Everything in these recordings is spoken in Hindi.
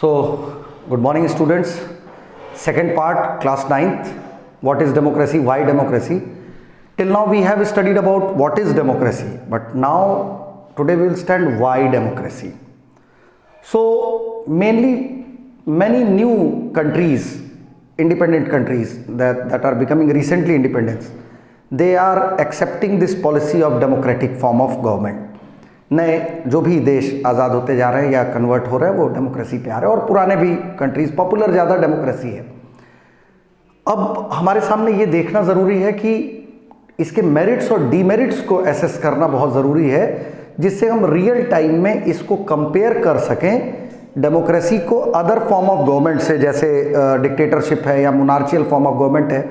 So, good morning students. Second part, class 9th. What is democracy? Why democracy? Till now we have studied about what is democracy. But now, today we will study why democracy. So, mainly many new countries, independent countries that are becoming recently independent, they are accepting this policy of democratic form of government. नए जो भी देश आज़ाद होते जा रहे हैं या कन्वर्ट हो रहे हैं वो डेमोक्रेसी पे आ रहे हैं और पुराने भी कंट्रीज पॉपुलर ज़्यादा डेमोक्रेसी है। अब हमारे सामने ये देखना ज़रूरी है कि इसके मेरिट्स और डीमेरिट्स को एसेस करना बहुत ज़रूरी है, जिससे हम रियल टाइम में इसको कंपेयर कर सकें डेमोक्रेसी को अदर फॉर्म ऑफ गवर्नमेंट से, जैसे डिक्टेटरशिप है या मोनार्चियल फॉर्म ऑफ गवर्नमेंट है।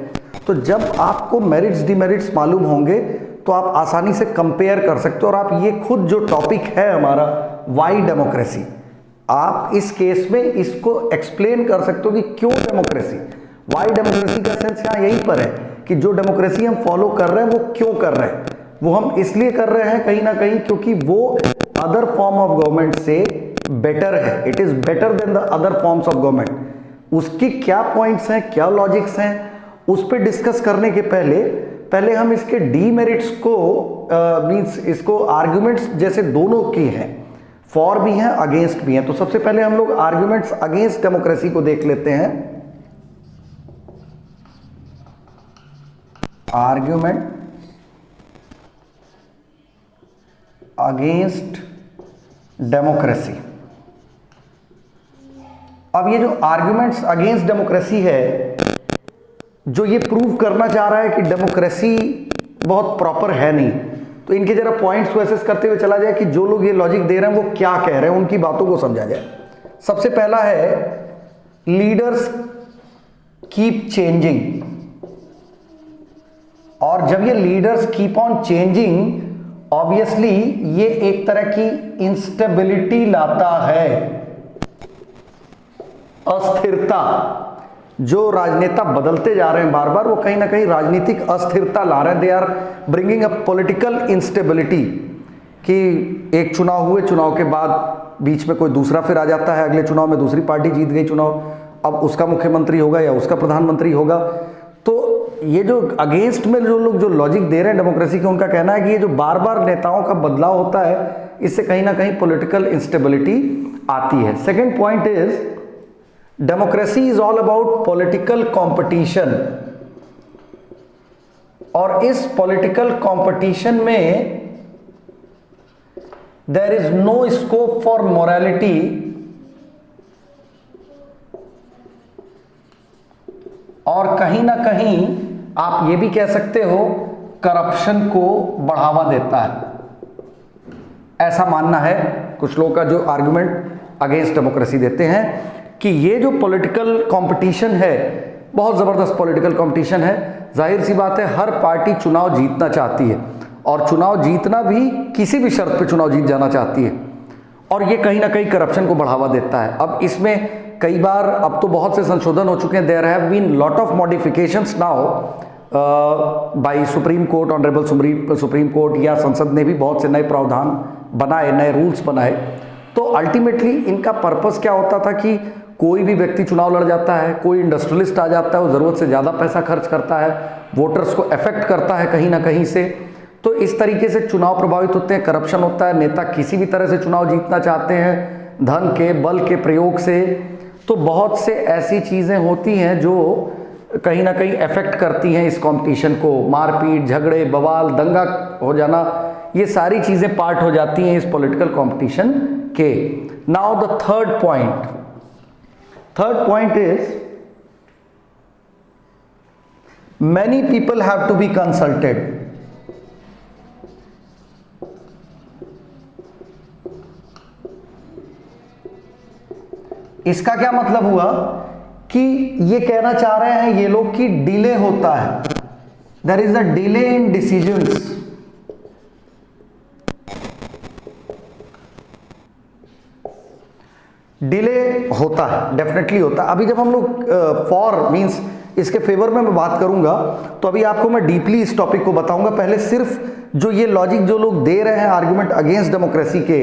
तो जब आपको मेरिट्स डीमेरिट्स मालूम होंगे तो आप आसानी से कंपेयर कर सकते हो और आप ये खुद जो टॉपिक है हमारा वाई डेमोक्रेसी, आप इस केस में इसको एक्सप्लेन कर सकते हो कि क्यों डेमोक्रेसी। वाई डेमोक्रेसी का सेंस यहाँ यहीं पर है कि जो डेमोक्रेसी हम फॉलो कर रहे हैं वो क्यों कर रहे हैं। वो हम इसलिए कर रहे हैं कहीं ना कहीं क्योंकि वो अदर फॉर्म ऑफ गवर्नमेंट से बेटर है। It is better than the other forms of government. उसकी क्या पॉइंट्स हैं, क्या लॉजिक्स हैं, उस पर डिस्कस करने के पहले हम इसके डीमेरिट्स को मींस इसको आर्ग्यूमेंट्स जैसे दोनों की हैं, फॉर भी हैं अगेंस्ट भी हैं। तो सबसे पहले हम लोग आर्ग्यूमेंट्स अगेंस्ट डेमोक्रेसी को देख लेते हैं। Argument against democracy. अब ये जो आर्ग्यूमेंट्स अगेंस्ट डेमोक्रेसी है, जो ये प्रूव करना चाह रहा है कि डेमोक्रेसी बहुत प्रॉपर है नहीं, तो इनके जरा पॉइंट्स को एसेस करते हुए चला जाए कि जो लोग ये लॉजिक दे रहे हैं वो क्या कह रहे हैं, उनकी बातों को समझा जाए। सबसे पहला है लीडर्स कीप चेंजिंग। और जब ये leaders keep on changing, obviously ये एक तरह की इंस्टेबिलिटी लाता है, अस्थिरता। जो राजनेता बदलते जा रहे हैं बार बार, वो कहीं ना कहीं राजनीतिक अस्थिरता ला रहे हैं। They are bringing a political instability कि एक चुनाव हुए, चुनाव के बाद बीच में कोई दूसरा फिर आ जाता है, अगले चुनाव में दूसरी पार्टी जीत गई चुनाव, अब उसका मुख्यमंत्री होगा या उसका प्रधानमंत्री होगा। तो ये जो अगेंस्ट में जो लोग जो लॉजिक दे रहे हैं डेमोक्रेसी के, उनका कहना है कि ये जो बार बार नेताओं का बदलाव होता है, इससे कहीं ना कहीं पॉलिटिकल इंस्टेबिलिटी आती है। Second point is democracy is all about political competition. और इस पॉलिटिकल कंपटीशन में there is no scope for morality, और कहीं ना कहीं आप ये भी कह सकते हो करप्शन को बढ़ावा देता है। ऐसा मानना है कुछ लोगों का जो आर्गुमेंट अगेंस्ट डेमोक्रेसी देते हैं कि ये जो पॉलिटिकल कंपटीशन है, बहुत ज़बरदस्त पॉलिटिकल कंपटीशन है। जाहिर सी बात है हर पार्टी चुनाव जीतना चाहती है और चुनाव जीतना भी किसी भी शर्त पे चुनाव जीत जाना चाहती है, और ये कहीं ना कहीं करप्शन को बढ़ावा देता है। अब इसमें कई बार अब तो बहुत से संशोधन हो चुके हैं। There have been lot of modifications now by supreme court, honourable supreme court या संसद ने भी बहुत से नए प्रावधान बनाए, नए रूल्स बनाए। तो अल्टीमेटली इनका पर्पस क्या होता था कि कोई भी व्यक्ति चुनाव लड़ जाता है, कोई इंडस्ट्रियलिस्ट आ जाता है, वो ज़रूरत से ज़्यादा पैसा खर्च करता है, वोटर्स को अफेक्ट करता है कहीं ना कहीं से। तो इस तरीके से चुनाव प्रभावित होते हैं, करप्शन होता है, नेता किसी भी तरह से चुनाव जीतना चाहते हैं धन के बल के प्रयोग से। तो बहुत से ऐसी चीज़ें होती हैं जो कहीं ना कहीं अफेक्ट करती हैं इस कॉम्पिटिशन को। मारपीट, झगड़े, बवाल, दंगा हो जाना, ये सारी चीज़ें पार्ट हो जाती हैं इस पॉलिटिकल कॉम्पिटिशन के। Now the third point is many people have to be consulted। इसका क्या मतलब हुआ कि ये कहना चाह रहे हैं ये लोग कि डिले होता है, there is a delay in decisions. Delay होता है, डेफिनेटली होता है। अभी जब हम लोग फॉर मींस इसके फेवर में मैं बात करूंगा तो अभी आपको मैं डीपली इस टॉपिक को बताऊंगा। पहले सिर्फ जो ये लॉजिक जो लोग दे रहे हैं आर्गुमेंट अगेंस्ट डेमोक्रेसी के,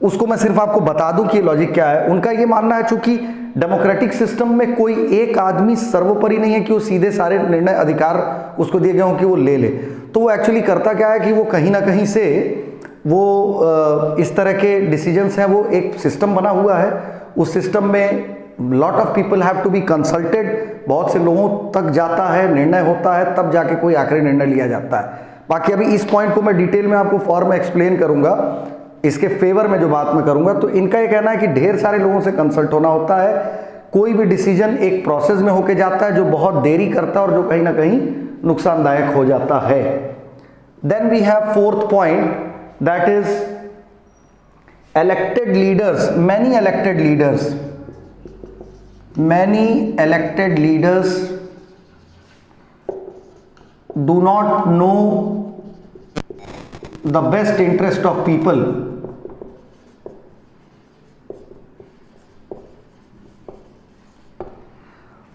उसको मैं सिर्फ आपको बता दूं कि लॉजिक क्या है। उनका ये मानना है चूंकि डेमोक्रेटिक सिस्टम में कोई एक आदमी सर्वोपरि नहीं है कि वो सीधे सारे निर्णय अधिकार उसको दिए गए हों कि वो ले ले, तो वो एक्चुअली करता क्या है कि वो कहीं ना कहीं से वो इस तरह के डिसीजंस हैं, वो एक सिस्टम बना हुआ है, उस सिस्टम में lot of people have to be consulted, बहुत से लोगों तक जाता है, निर्णय होता है, तब जाके कोई आखिरी निर्णय लिया जाता है। बाकी अभी इस पॉइंट को मैं डिटेल में आपको फॉर्म में एक्सप्लेन करूंगा, इसके फेवर में जो बात मैं करूंगा। तो इनका ये कहना है कि ढेर सारे लोगों से कंसल्ट होना होता है, कोई भी डिसीजन एक प्रोसेस में होके जाता है जो बहुत देरी करता है और जो कहीं ना कहीं नुकसानदायक हो जाता है। Then we have fourth point, that is elected leaders. Many elected leaders do not know the best interest of people.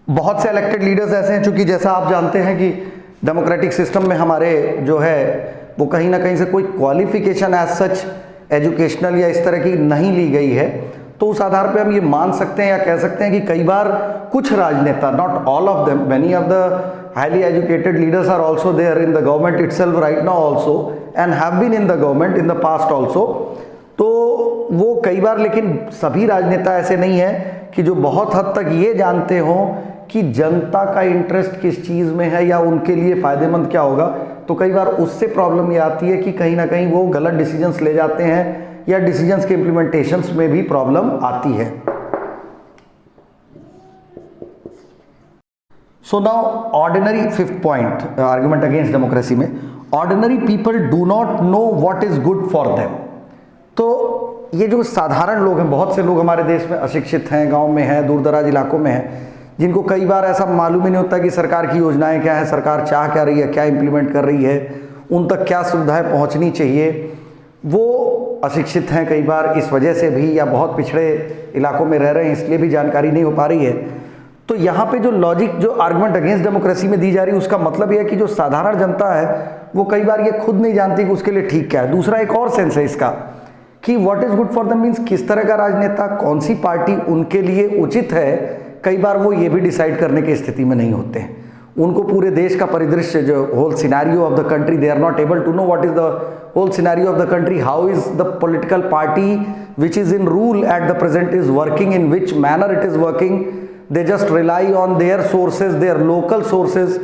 बहुत से इलेक्टेड लीडर्स ऐसे हैं, चूंकि जैसा आप जानते हैं कि डेमोक्रेटिक सिस्टम में हमारे जो है वो कहीं ना कहीं से कोई क्वालिफिकेशन एज सच एजुकेशनल या इस तरह की नहीं ली गई है, तो उस आधार पे हम ये मान सकते हैं या कह सकते हैं कि कई बार कुछ राजनेता, not all of them, many of the highly educated leaders are also there in the government itself right now also and have been in the government in the past also. तो वो कई बार, लेकिन सभी राजनेता ऐसे नहीं है कि जो बहुत हद तक ये जानते हों कि जनता का इंटरेस्ट किस चीज़ में है या उनके लिए फ़ायदेमंद क्या होगा। तो कई बार उससे प्रॉब्लम ये आती है कि कहीं ना कहीं वो गलत डिसीजंस ले जाते हैं या डिसीजंस के इम्प्लीमेंटेशंस में भी प्रॉब्लम आती है। So now ordinary, fifth point argument against democracy में, ordinary people do not know what is good for them. तो ये जो साधारण लोग हैं, बहुत से लोग हमारे देश में अशिक्षित हैं, गांव में हैं, दूर दराज इलाकों में हैं, जिनको कई बार ऐसा मालूम ही नहीं होता कि सरकार की योजनाएं क्या है, सरकार चाह क्या रही है, क्या इंप्लीमेंट कर रही है, उन तक क्या सुविधाएं पहुंचनी चाहिए। वो अशिक्षित हैं कई बार इस वजह से भी, या बहुत पिछड़े इलाकों में रह रहे हैं इसलिए भी जानकारी नहीं हो पा रही है। तो यहाँ पे जो लॉजिक, जो आर्गुमेंट अगेंस्ट डेमोक्रेसी में दी जा रही है, उसका मतलब यह है कि जो साधारण जनता है वो कई बार ये खुद नहीं जानती कि उसके लिए ठीक क्या है। दूसरा एक और सेंस है इसका कि what is good for them means किस तरह का राजनेता, कौन सी पार्टी उनके लिए उचित है, कई बार वो ये भी डिसाइड करने की स्थिति में नहीं होते हैं। उनको पूरे देश का परिदृश्य, जो whole scenario of the country, they are not able to know what is the whole scenario of the country, how is the political party which is in rule at the present is working, in which manner it is working. They just rely on their sources, their local sources.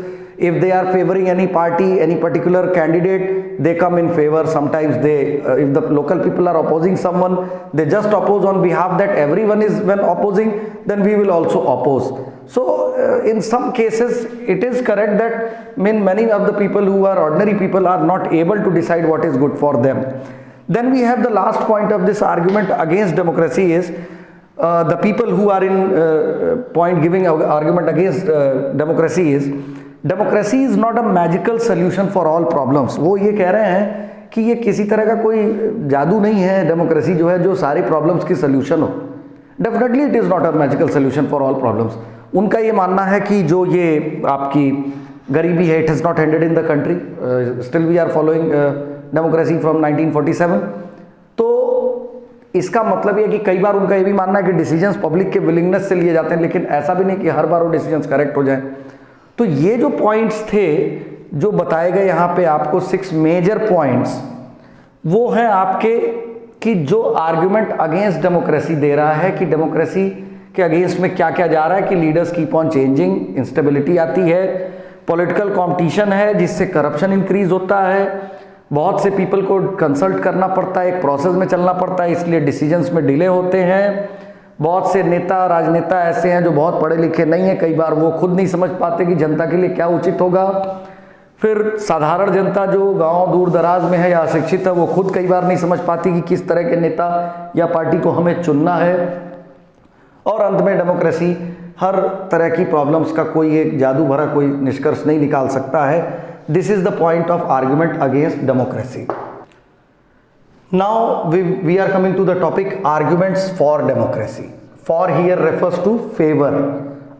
If they are favoring any party, any particular candidate, they come in favor. Sometimes they, if the local people are opposing someone, they just oppose on behalf that everyone is when opposing, then we will also oppose. So in some cases, it is correct that many of the people who are ordinary people are not able to decide what is good for them. Then we have the last point of this argument against democracy is the people who are in point giving argument against democracy is not a magical solution for all problems. वो ये कह रहे हैं कि ये किसी तरह का कोई जादू नहीं है डेमोक्रेसी जो है जो सारी प्रॉब्लम्स की सोल्यूशन हो। Definitely it is not a magical solution for all problems. उनका ये मानना है कि जो ये आपकी गरीबी है, it has not ended in the country, still we are following democracy from 1947। तो इसका मतलब ये कि कई बार उनका ये भी मानना है कि डिसीजंस पब्लिक के विलिंगनेस से लिए जाते हैं, लेकिन ऐसा भी नहीं कि हर बार वो डिसीजंस करेक्ट हो जाए। तो ये जो पॉइंट्स थे जो बताए गए यहाँ पे आपको 6 मेजर पॉइंट्स, वो हैं आपके कि जो आर्गुमेंट अगेंस्ट डेमोक्रेसी दे रहा है कि डेमोक्रेसी के अगेंस्ट में क्या क्या जा रहा है, कि leaders keep on changing, instability आती है, पॉलिटिकल कॉम्पिटिशन है जिससे करप्शन इंक्रीज होता है, बहुत से पीपल को कंसल्ट करना पड़ता है, एक प्रोसेस में चलना पड़ता है, इसलिए डिसीजंस में डिले होते हैं, बहुत से नेता राजनेता ऐसे हैं जो बहुत पढ़े लिखे नहीं हैं, कई बार वो खुद नहीं समझ पाते कि जनता के लिए क्या उचित होगा। फिर साधारण जनता जो गांव दूर दराज में है या अशिक्षित है, वो खुद कई बार नहीं समझ पाती कि किस तरह के नेता या पार्टी को हमें चुनना है। और अंत में डेमोक्रेसी हर तरह की प्रॉब्लम्स का कोई एक जादू भरा कोई निष्कर्ष नहीं निकाल सकता है। This is the point of argument against democracy. Now we are coming to the topic arguments for democracy. For here refers to favour.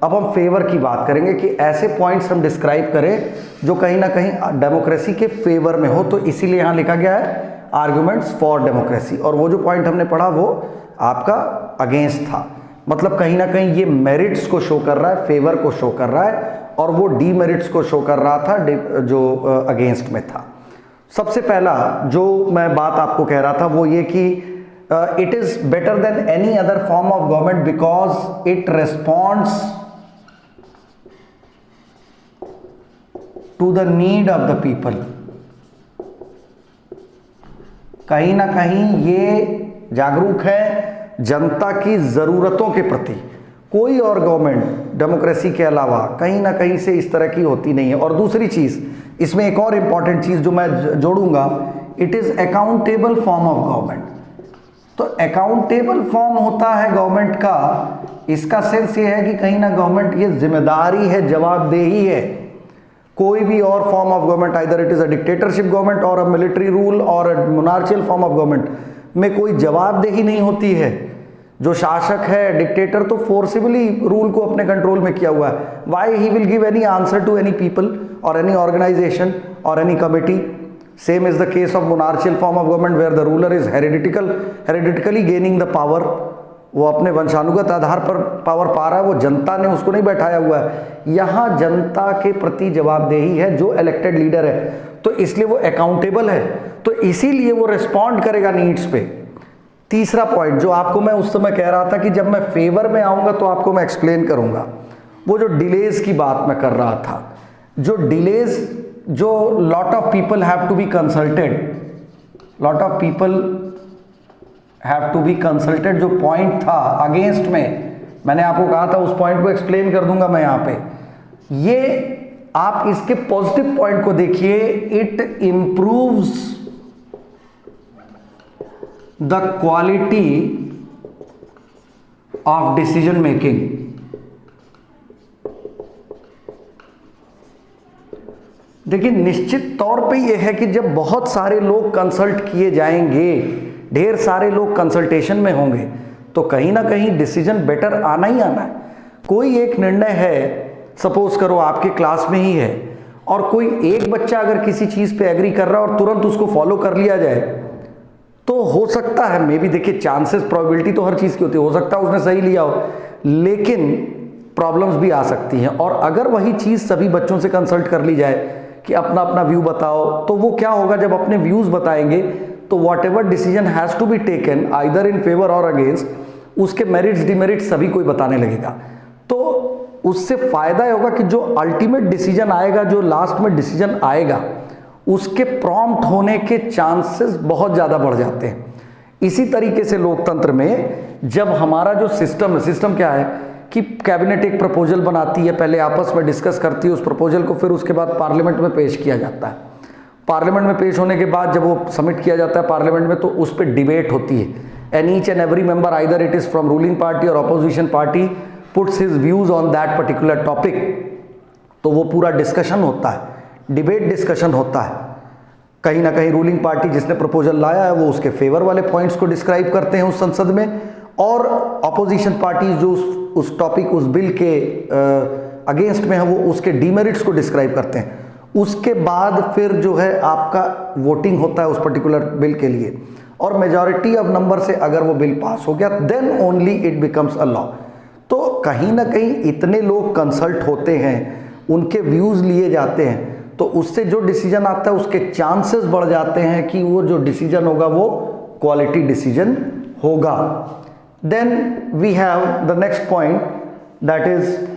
अब हम फेवर की बात करेंगे कि ऐसे पॉइंट्स हम डिस्क्राइब करें जो कहीं ना कहीं डेमोक्रेसी के फेवर में हो, तो इसीलिए यहाँ लिखा गया है आर्गुमेंट्स फॉर डेमोक्रेसी, और वो जो पॉइंट हमने पढ़ा वो आपका अगेंस्ट था। मतलब कहीं ना कहीं ये मेरिट्स को शो कर रहा है, फेवर को शो कर रहा है, और वो डीमेरिट्स को शो कर रहा था जो अगेंस्ट में था। सबसे पहला जो मैं बात आपको कह रहा था वो ये कि it is better than any other form of government because it responds to the need of the people. कहीं ना कहीं ये जागरूक है जनता की ज़रूरतों के प्रति। कोई और गवर्नमेंट डेमोक्रेसी के अलावा कहीं ना कहीं से इस तरह की होती नहीं है। और दूसरी चीज़, इसमें एक और इम्पॉर्टेंट चीज़ जो मैं जोड़ूंगा, it is accountable form of government. तो अकाउंटेबल फॉर्म होता है गवर्नमेंट का, इसका सेंस ये है कि कहीं ना गवर्नमेंट ये जिम्मेदारी है, जवाबदेही है। कोई भी और form of government, either it is a dictatorship government और अ मिलिट्री रूल और अ मोनार्चियल फॉर्म ऑफ गवर्नमेंट में कोई जवाबदेही नहीं होती है। जो शासक है, डिक्टेटर, तो फोर्सिबली रूल को अपने कंट्रोल में किया हुआ है। Why he will give any answer to any people और एनी ऑर्गेनाइजेशन और any committee. Same is the case of monarchial form of government where the ruler is hereditarily gaining the power. वो अपने वंशानुगत आधार पर पावर पा रहा है, वो जनता ने उसको नहीं बैठाया हुआ है। यहाँ जनता के प्रति जवाबदेही है जो इलेक्टेड लीडर है, तो इसलिए वो अकाउंटेबल है, तो इसीलिए वो रिस्पॉन्ड करेगा नीड्स पे। तीसरा पॉइंट जो आपको मैं उस समय कह रहा था कि जब मैं फेवर में आऊँगा तो आपको मैं एक्सप्लेन करूँगा, वो जो डिलेज की बात मैं कर रहा था। जो डिलेज, जो lot of people have to be consulted, lot of people have to be consulted, जो पॉइंट था अगेंस्ट में, मैंने आपको कहा था उस पॉइंट को एक्सप्लेन कर दूंगा मैं यहाँ पे। ये आप इसके पॉजिटिव पॉइंट को देखिए, it improves the quality of decision making. देखिए निश्चित तौर पे यह है कि जब बहुत सारे लोग कंसल्ट किए जाएंगे, ढेर सारे लोग कंसल्टेशन में होंगे, तो कहीं ना कहीं डिसीजन बेटर आना ही आना है। कोई एक निर्णय है, सपोज करो आपके क्लास में ही है, और कोई एक बच्चा अगर किसी चीज़ पे एग्री कर रहा है और तुरंत उसको फॉलो कर लिया जाए, तो हो सकता है, मे बी देखिए चांसेस, प्रोबेबिलिटी तो हर चीज़ की होती है, हो सकता है उसने सही लिया हो, लेकिन प्रॉब्लम्स भी आ सकती हैं। और अगर वही चीज़ सभी बच्चों से कंसल्ट कर ली जाए कि अपना अपना व्यू बताओ, तो वो क्या होगा, जब अपने व्यूज़ बताएंगे तो whatever decision has to be taken either in favour or against, उसके मेरिट्स डिमेरिट्स सभी कोई बताने लगेगा। तो उससे फ़ायदा ये होगा कि जो अल्टीमेट डिसीजन आएगा, जो लास्ट में डिसीजन आएगा, उसके प्रॉम्प्ट होने के चांसेस बहुत ज़्यादा बढ़ जाते हैं। इसी तरीके से लोकतंत्र में जब हमारा जो सिस्टम है, सिस्टम क्या है कि कैबिनेट एक प्रपोजल बनाती है, पहले आपस में डिस्कस करती है उस प्रपोजल को, फिर उसके बाद पार्लियामेंट में पेश किया जाता है। पार्लियामेंट में पेश होने के बाद जब वो सबमिट किया जाता है पार्लियामेंट में, तो उस पर डिबेट होती है, and each and every member either it is from ruling party और opposition party puts his views on that particular topic. तो वो पूरा डिस्कशन होता है, डिबेट डिस्कशन होता है। कहीं ना कहीं रूलिंग पार्टी जिसने प्रपोजल लाया है वो उसके फेवर वाले पॉइंट्स को डिस्क्राइब करते हैं उस संसद में, और अपोजिशन पार्टीज जो उस टॉपिक, उस बिल के अगेंस्ट में है, वो उसके डीमेरिट्स को डिस्क्राइब करते हैं। उसके बाद फिर जो है आपका वोटिंग होता है उस पर्टिकुलर बिल के लिए, और मेजॉरिटी ऑफ नंबर से अगर वो बिल पास हो गया, then only it becomes a law. तो कहीं ना कहीं इतने लोग कंसल्ट होते हैं, उनके व्यूज़ लिए जाते हैं, तो उससे जो डिसीजन आता है उसके चांसेस बढ़ जाते हैं कि वो जो डिसीजन होगा वो क्वालिटी डिसीजन होगा। Then we have the next point, that is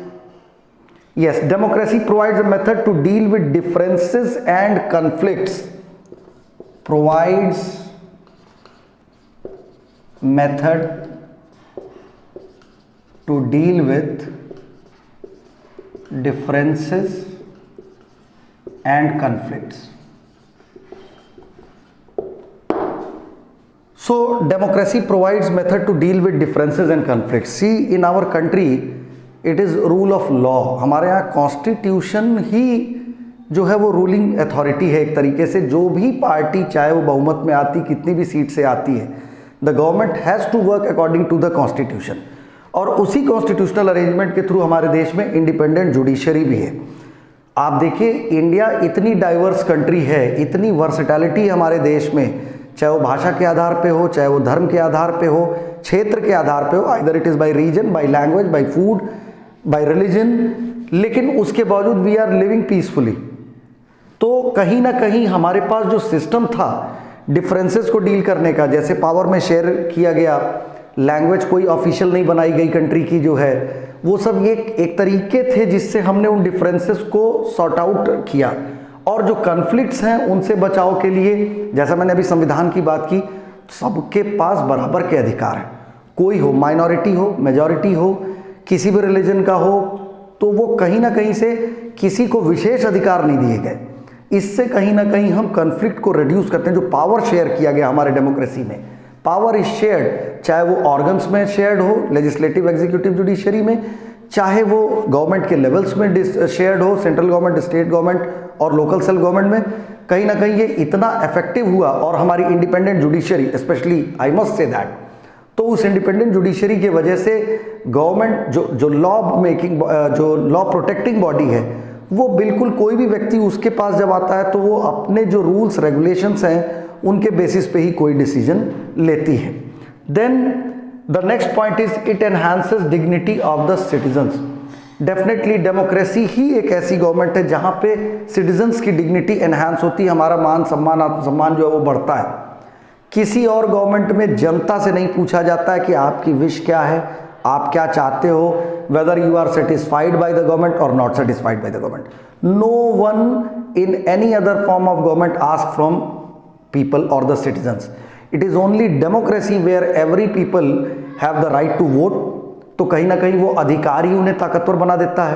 yes, democracy provides a method to deal with differences and conflicts, provides method to deal with differences and conflicts. So democracy provides method to deal with differences and conflicts. See, in our country it is rule of law. हमारे यहाँ कॉन्स्टिट्यूशन ही जो है वो रूलिंग अथॉरिटी है एक तरीके से। जो भी पार्टी चाहे वो बहुमत में आती, कितनी भी सीट से आती है, the government has to work according to the constitution, और उसी कॉन्स्टिट्यूशनल अरेंजमेंट के थ्रू हमारे देश में इंडिपेंडेंट जुडिशरी भी है। आप देखिए इंडिया इतनी डाइवर्स कंट्री है, इतनी वर्सेटैलिटी है हमारे देश में, चाहे वो भाषा के आधार पे हो, चाहे वो धर्म के आधार पे हो, क्षेत्र के आधार पे हो, either it is by region, by language, by food, by religion, लेकिन उसके बावजूद वी आर लिविंग पीसफुली। तो कहीं ना कहीं हमारे पास जो सिस्टम था डिफरेंसेस को डील करने का, जैसे पावर में शेयर किया गया, लैंग्वेज कोई ऑफिशियल नहीं बनाई गई कंट्री की जो है, वो सब ये एक तरीके थे जिससे हमने उन डिफरेंसेस को सॉर्ट आउट किया। और जो कन्फ्लिक्ट्स हैं उनसे बचाव के लिए, जैसा मैंने अभी संविधान की बात की, सबके पास बराबर के अधिकार हैं। कोई हो, माइनॉरिटी हो, मेजॉरिटी हो, किसी भी रिलीजन का हो, तो वो कहीं ना कहीं से किसी को विशेष अधिकार नहीं दिए गए। इससे कहीं ना कहीं हम कन्फ्लिक्ट को रिड्यूस करते हैं। जो पावर शेयर किया गया हमारे डेमोक्रेसी में, पावर इज शेयर्ड, चाहे वो ऑर्गन्स में शेयर्ड हो, लेजिस्लेटिव, एग्जीक्यूटिव, जुडिशरी में, चाहे वो गवर्नमेंट के लेवल्स में शेयर्ड हो, सेंट्रल गवर्नमेंट, स्टेट गवर्नमेंट और लोकल सेल्फ गवर्नमेंट में, कहीं ना कहीं ये इतना इफेक्टिव हुआ। और हमारी independent judiciary, specially I must say that, तो उस इंडिपेंडेंट जुडिशरी की वजह से गवर्नमेंट जो लॉ मेकिंग, जो लॉ प्रोटेक्टिंग बॉडी है, वो बिल्कुल कोई भी व्यक्ति उसके पास जब आता है तो वो अपने जो रूल्स रेगुलेशंस हैं उनके बेसिस पे ही कोई डिसीजन लेती है। Then the next point is it enhances dignity of the citizens. Definitely democracy ही एक ऐसी गवर्नमेंट है जहाँ पे सिटीजन्स की डिग्निटी एनहांस होती है, हमारा मान सम्मान, आत्मसम्मान जो है वो बढ़ता है। किसी और गवर्नमेंट में जनता से नहीं पूछा जाता है कि आपकी विश क्या है, आप क्या चाहते हो, whether you are satisfied by the government और not satisfied by the government. No one in any other form of government ask from people or the citizens. It is only democracy where every people have the right to vote. तो कहीं ना कहीं वो अधिकार ही उन्हें ताकतवर बना देता है।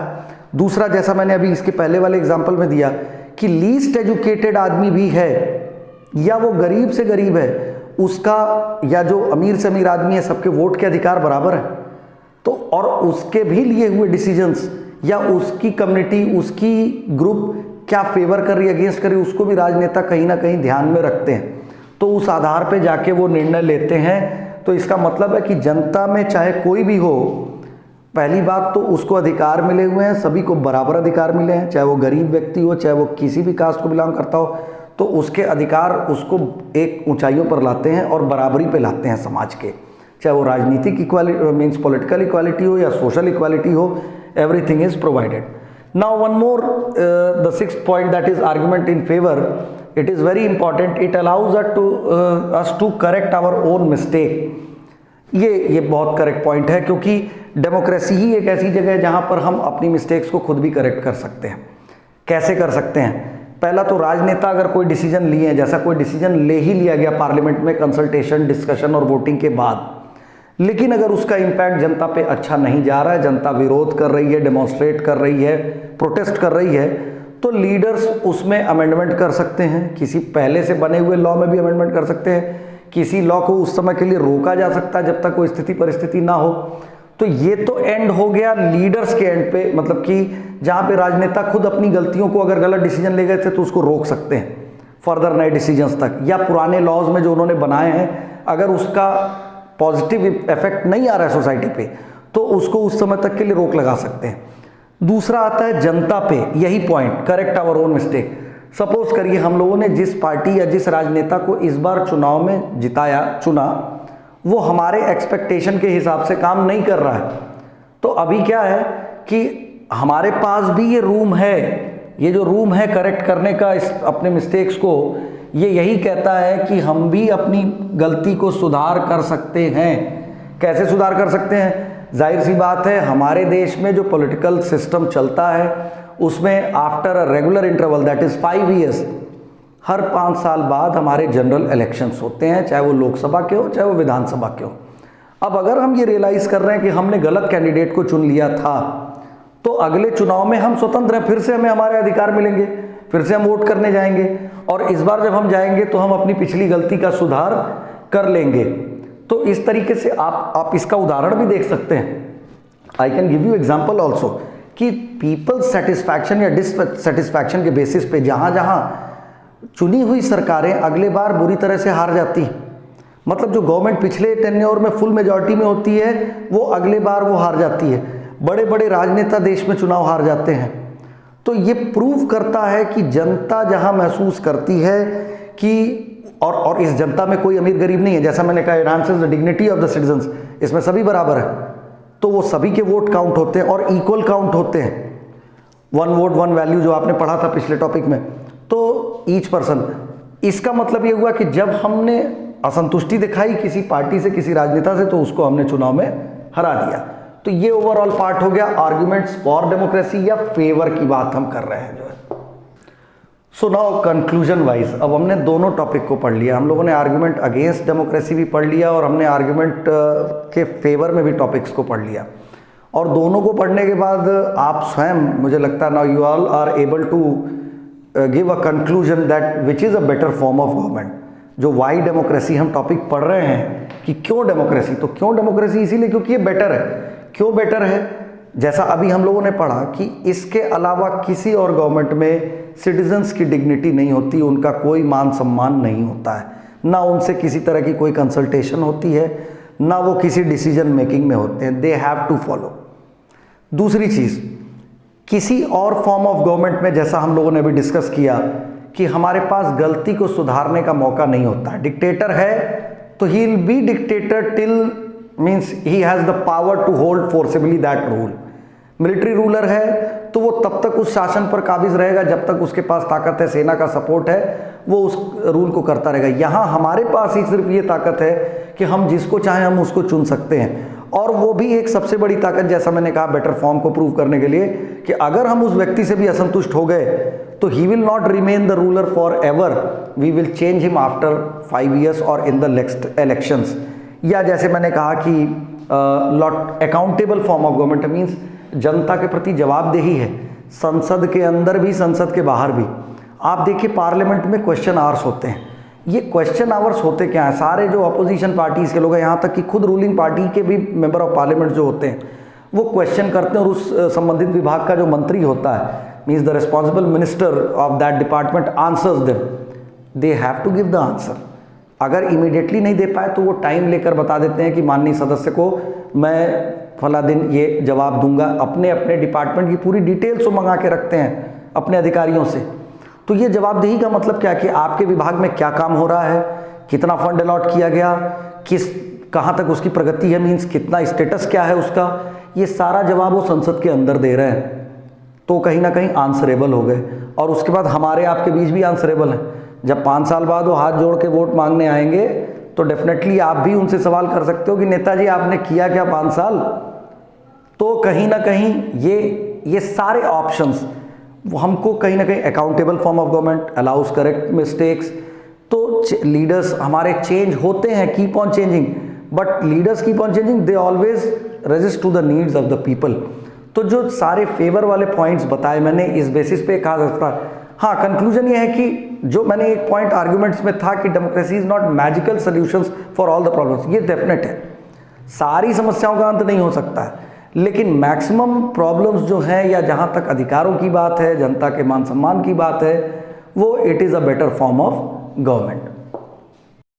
दूसरा, जैसा मैंने अभी इसके पहले वाले एग्जाम्पल में दिया कि लीस्ट एजुकेटेड आदमी भी है या वो गरीब से गरीब है, उसका या जो अमीर से अमीर आदमी है, सबके वोट के अधिकार बराबर है। तो और उसके भी लिए हुए डिसीजंस या उसकी कम्युनिटी, उसकी ग्रुप क्या फेवर कर रही है, अगेंस्ट कर रही है, उसको भी राजनेता कहीं ना कहीं ध्यान में रखते हैं। तो उस आधार पे जाके वो निर्णय लेते हैं। तो इसका मतलब है कि जनता में चाहे कोई भी हो, पहली बात तो उसको अधिकार मिले हुए हैं, सभी को बराबर अधिकार मिले हैं, चाहे वो गरीब व्यक्ति हो, चाहे वो किसी भी कास्ट को बिलोंग करता हो, तो उसके अधिकार उसको एक ऊंचाइयों पर लाते हैं और बराबरी पे लाते हैं समाज के। चाहे वो राजनीतिक इक्वालिटी मीन्स पॉलिटिकल इक्वालिटी हो या सोशल इक्वालिटी हो, everything is provided. Now one more, the sixth point, that is argument in favor. It is very important. It allows us to correct our own mistake. ये बहुत करेक्ट पॉइंट है, क्योंकि डेमोक्रेसी ही एक ऐसी जगह है जहाँ पर हम अपनी मिस्टेक्स को खुद भी करेक्ट कर सकते हैं। कैसे कर सकते हैं? पहला तो राजनेता अगर कोई डिसीजन लिए हैं, जैसा कोई डिसीजन ले ही लिया गया पार्लियामेंट में कंसल्टेशन, डिस्कशन और वोटिंग के बाद, लेकिन अगर उसका इम्पैक्ट जनता पे अच्छा नहीं जा रहा है, जनता विरोध कर रही है, डेमोन्स्ट्रेट कर रही है, प्रोटेस्ट कर रही है, तो लीडर्स उसमें अमेंडमेंट कर सकते हैं। किसी पहले से बने हुए लॉ में भी अमेंडमेंट कर सकते हैं। किसी लॉ को उस समय के लिए रोका जा सकता है जब तक कोई स्थिति परिस्थिति ना हो। तो ये तो एंड हो गया लीडर्स के एंड पे, मतलब कि जहाँ पे राजनेता खुद अपनी गलतियों को, अगर गलत डिसीजन ले गए थे तो उसको रोक सकते हैं फर्दर नए डिसीजंस तक, या पुराने लॉज में जो उन्होंने बनाए हैं अगर उसका पॉजिटिव इफेक्ट नहीं आ रहा है सोसाइटी पे, तो उसको उस समय तक के लिए रोक लगा सकते हैं। दूसरा आता है जनता पे, यही point, correct our own mistake. Suppose करिए हम लोगों ने जिस पार्टी या जिस राजनेता को इस बार चुनाव में चुना, वो हमारे एक्सपेक्टेशन के हिसाब से काम नहीं कर रहा है, तो अभी क्या है कि हमारे पास भी ये रूम है, ये जो रूम है करेक्ट करने का अपने मिस्टेक्स को, ये यही कहता है कि हम भी अपनी गलती को सुधार कर सकते हैं। कैसे सुधार कर सकते हैं? जाहिर सी बात है, हमारे देश में जो पॉलिटिकल सिस्टम चलता है उसमें after a regular interval, that is 5 years, हर 5 साल बाद हमारे जनरल इलेक्शंस होते हैं, चाहे वो लोकसभा के हो चाहे वो विधानसभा के हो। अब अगर हम ये रियलाइज़ कर रहे हैं कि हमने गलत कैंडिडेट को चुन लिया था, तो अगले चुनाव में हम स्वतंत्र हैं, फिर से हमें हमारे अधिकार मिलेंगे, फिर से हम वोट करने जाएंगे, और इस बार जब हम जाएंगे तो हम अपनी पिछली गलती का सुधार कर लेंगे। तो इस तरीके से आप इसका उदाहरण भी देख सकते हैं। I can give you example also कि पीपल सेटिस्फैक्शन या डिससेटिस्फैक्शन के बेसिस पे जहाँ जहाँ चुनी हुई सरकारें अगले बार बुरी तरह से हार जाती हैं, मतलब जो गवर्नमेंट पिछले टेन्योर में फुल मेजॉरिटी में होती है वो अगले बार वो हार जाती है, बड़े बड़े राजनेता देश में चुनाव हार जाते हैं। तो ये प्रूव करता है कि जनता जहाँ महसूस करती है कि और इस जनता में कोई अमीर गरीब नहीं है, जैसा मैंने कहा enhances the dignity of the citizens, इसमें सभी बराबर है, तो वो सभी के वोट काउंट होते हैं और इक्वल काउंट होते हैं। 1 वोट 1 वैल्यू जो आपने पढ़ा था पिछले टॉपिक में, तो ईच पर्सन, इसका मतलब ये हुआ कि जब हमने असंतुष्टि दिखाई किसी पार्टी से, किसी राजनेता से, तो उसको हमने चुनाव में हरा दिया। तो ये ओवरऑल पार्ट हो गया आर्ग्यूमेंट्स फॉर डेमोक्रेसी या फेवर की बात हम कर रहे हैं जो है। सो नाउ कंक्लूजन वाइज अब हमने दोनों टॉपिक को पढ़ लिया, हम लोगों ने आर्ग्यूमेंट अगेंस्ट डेमोक्रेसी भी पढ़ लिया और हमने आर्ग्यूमेंट के फेवर में भी टॉपिक्स को पढ़ लिया। और दोनों को पढ़ने के बाद आप स्वयं, मुझे लगता है now you all are able to give a conclusion that which is a better form of government. जो वाई डेमोक्रेसी हम टॉपिक पढ़ रहे हैं कि क्यों डेमोक्रेसी, तो क्यों डेमोक्रेसी इसीलिए क्योंकि ये बेटर है। क्यों बेटर है? जैसा अभी हम लोगों ने पढ़ा कि इसके अलावा किसी और गवर्नमेंट में सिटीजन्स की डिग्निटी नहीं होती, उनका कोई मान सम्मान नहीं होता है, ना उनसे किसी तरह की कोई कंसल्टेशन होती है, ना वो किसी डिसीजन मेकिंग में होते हैं, दे हैव टू फॉलो। दूसरी चीज़, किसी और फॉर्म ऑफ गवर्नमेंट में जैसा हम लोगों ने अभी डिस्कस किया कि हमारे पास गलती को सुधारने का मौका नहीं होता है। डिक्टेटर है तो he will be dictator till means he has the power to hold forcibly that rule. Military ruler है तो वो तब तक उस शासन पर काबिज रहेगा जब तक उसके पास ताकत है, सेना का सपोर्ट है, वो उस रूल को करता रहेगा। यहाँ हमारे पास ही सिर्फ ये ताकत है कि हम जिसको चाहें हम उसको चुन सकते हैं, और वो भी एक सबसे बड़ी ताकत, जैसा मैंने कहा बेटर फॉर्म को प्रूव करने के लिए, कि अगर हम उस व्यक्ति से भी असंतुष्ट हो गए तो he will not remain the ruler for ever, we will change him after 5 years और इन द नेक्स्ट इलेक्शंस। या जैसे मैंने कहा कि lot accountable form of government means जनता के प्रति जवाबदेही है, संसद के अंदर भी संसद के बाहर भी। आप देखिए पार्लियामेंट में क्वेश्चन आवर्स होते हैं, ये क्वेश्चन आवर्स होते क्या हैं, सारे जो अपोजिशन पार्टीज़ के लोग हैं, यहाँ तक कि खुद रूलिंग पार्टी के भी मेंबर ऑफ पार्लियामेंट जो होते हैं वो क्वेश्चन करते हैं, और उस संबंधित विभाग का जो मंत्री होता है means the responsible minister of that department answers them, they have to give the answer. अगर इमीडिएटली नहीं दे पाए तो वो टाइम लेकर बता देते हैं कि माननीय सदस्य को मैं फला दिन ये जवाब दूंगा, अपने अपने डिपार्टमेंट की पूरी डिटेल्स वो मंगा के रखते हैं अपने अधिकारियों से। तो ये जवाबदेही का मतलब क्या कि आपके विभाग में क्या काम हो रहा है, कितना फंड अलॉट किया गया, कहाँ तक उसकी प्रगति है, मीन्स कितना स्टेटस क्या है उसका, ये सारा जवाब वो संसद के अंदर दे रहे हैं, तो कहीं ना कहीं आंसरेबल हो गए। और उसके बाद हमारे आपके बीच भी आंसरेबल हैं। जब 5 साल बाद वो हाथ जोड़ के वोट मांगने आएंगे तो डेफिनेटली आप भी उनसे सवाल कर सकते हो कि नेताजी आपने किया क्या 5 साल। तो कहीं ना कहीं ये सारे ऑप्शंस हमको कहीं ना कहीं accountable form of government, allows correct mistakes. तो लीडर्स हमारे चेंज होते हैं, keep on changing, but leaders keep on changing, they always resist to the needs of the people. तो जो सारे फेवर वाले पॉइंट्स बताए मैंने, इस बेसिस पे कहा जा सकता है। हाँ, कंक्लूजन ये है कि जो मैंने एक पॉइंट आर्ग्यूमेंट्स में था कि democracy is not magical solutions for all the problems, ये डेफिनेट है, सारी समस्याओं का अंत नहीं हो सकता है, लेकिन मैक्सिमम प्रॉब्लम्स जो हैं या जहाँ तक अधिकारों की बात है, जनता के मान सम्मान की बात है, वो it is a better form of government.